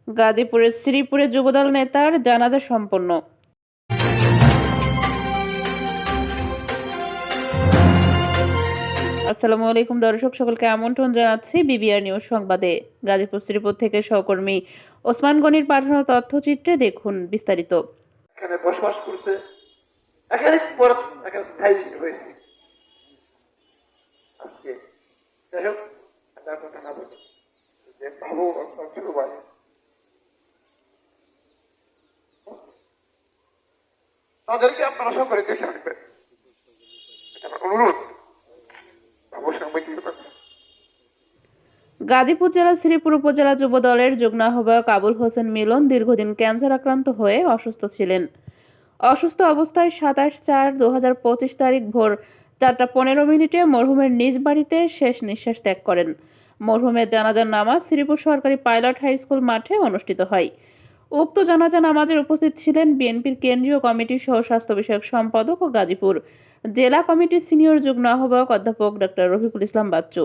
গাজীপুরের শ্রীপুরে যুবদল নেতার জানাজা সম্পন্ন। আসসালামু আলাইকুম দর্শক, সকলকে আমন্ত্রণ জানাচ্ছি বিবিআর নিউজ সংবাদে। গাজীপুর শ্রীপুর থেকে সহকর্মী ওসমান গনির পাঠানো তথ্যচিত্রে দেখুন বিস্তারিত। এখানে বসবাস করছে, এখানে স্থায়ী হয়েছে। আজকে যাই হোক, তার কথা না বলি যে ভালো ছোট ভাই তাদেরকে আপনারা সকলে দেখে রাখবেন, এটা আমার অনুরোধ। গাজীপুর জেলার শ্রীপুর উপজেলা যুবদলের যুগ্ম আহ্বায়ক আবুল হোসেন মিলন দীর্ঘদিন ক্যান্সার আক্রান্ত হয়ে অসুস্থ ছিলেন। অসুস্থ অবস্থায় 27/4/2025 তারিখ ভোর 4:15 মরহুমের নিজ বাড়িতে শেষ নিঃশ্বাস ত্যাগ করেন। মরহুমের জানাজার নামাজ শ্রীপুর সরকারি পাইলট হাই স্কুল মাঠে অনুষ্ঠিত হয়। উক্ত জানাজা নামাজের উপস্থিত ছিলেন বিএনপির কেন্দ্রীয় কমিটির সহ স্বাস্থ্য বিষয়ক সম্পাদক ও গাজীপুর জেলা কমিটির সিনিয়র যুগ্ম আহ্বায়ক অধ্যাপক ডক্টর রফিকুল ইসলাম বাচ্চু,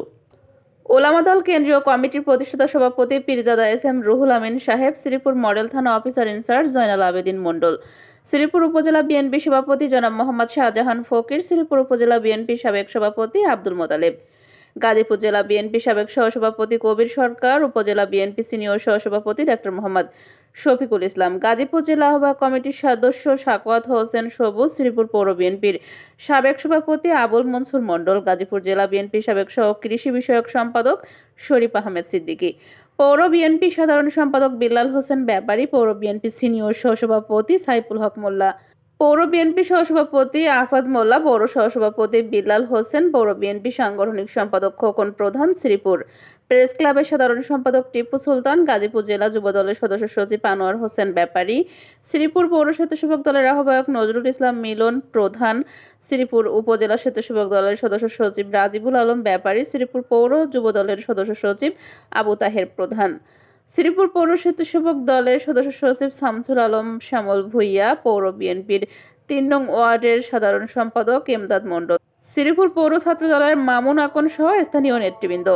ওলামা দল কেন্দ্রীয় কমিটির প্রতিষ্ঠাতা সভাপতি পীরজাদা এস.এম. রুহুল আমিন সাহেব, শ্রীপুর মডেল থানা অফিসার ইনচার্জ জয়নাল আবেদিন মণ্ডল, শ্রীপুর উপজেলা বিএনপি সভাপতি জনাব মোহাম্মদ শাহজাহান ফকির, শ্রীপুর উপজেলা বিএনপি সাবেক সভাপতি আব্দুল মোতালেব, গাজীপুর জেলা বিএনপি সাবেক সহসভাপতি কবির সরকার, উপজেলা বিএনপি সিনিয়র সহসভাপতি ডক্টর মোহাম্মদ শফিকুল ইসলাম, গাজীপুর জেলা আহ্বায়ক কমিটির সদস্য সাকওয়াত হোসেন সবুজ, শ্রীপুর পৌর বিএনপির সাবেক সভাপতি আবুল মনসুর মণ্ডল, গাজীপুর জেলা বিএনপি সাবেক সহ কৃষি বিষয়ক সম্পাদক শরীফ আহমেদ সিদ্দিকী, পৌর বিএনপি সাধারণ সম্পাদক বিল্লাল হোসেন ব্যাপারী, পৌর বিএনপি সিনিয়র সহসভাপতি সাইফুল হক মোল্লা, পৌর বিএনপি সহসভাপতি আহফাজ মোল্লা, পৌর সহসভাপতি বিল্লাল হোসেন, পৌর বিএনপি সাংগঠনিক সম্পাদক খোকন প্রধান, শ্রীপুর প্রেস ক্লাবের সাধারণ সম্পাদক টিপু সুলতান, গাজীপুর জেলা যুবদলের সদস্য সচিব আনোয়ার হোসেন ব্যাপারী, শ্রীপুর পৌর স্বেচ্ছাসেবক দলের আহ্বায়ক নজরুল ইসলাম মিলন প্রধান, শ্রীপুর উপজেলা স্বেচ্ছাসেবক দলের সদস্য সচিব রাজিবুল আলম ব্যাপারী, শ্রীপুর পৌর যুবদলের সদস্য সচিব আবু তাহের প্রধান, শ্রীপুর পৌর স্বেচ্ছাসেবক দলের সদস্য সচিব শামসুল আলম শ্যামল ভূঁইয়া, পৌর বিএনপির ৩ নং ওয়ার্ডের সাধারণ সম্পাদক এমদাদ মণ্ডল, শ্রীপুর পৌর ছাত্র দলের মামুন আকন সহ স্থানীয় নেতৃবৃন্দ।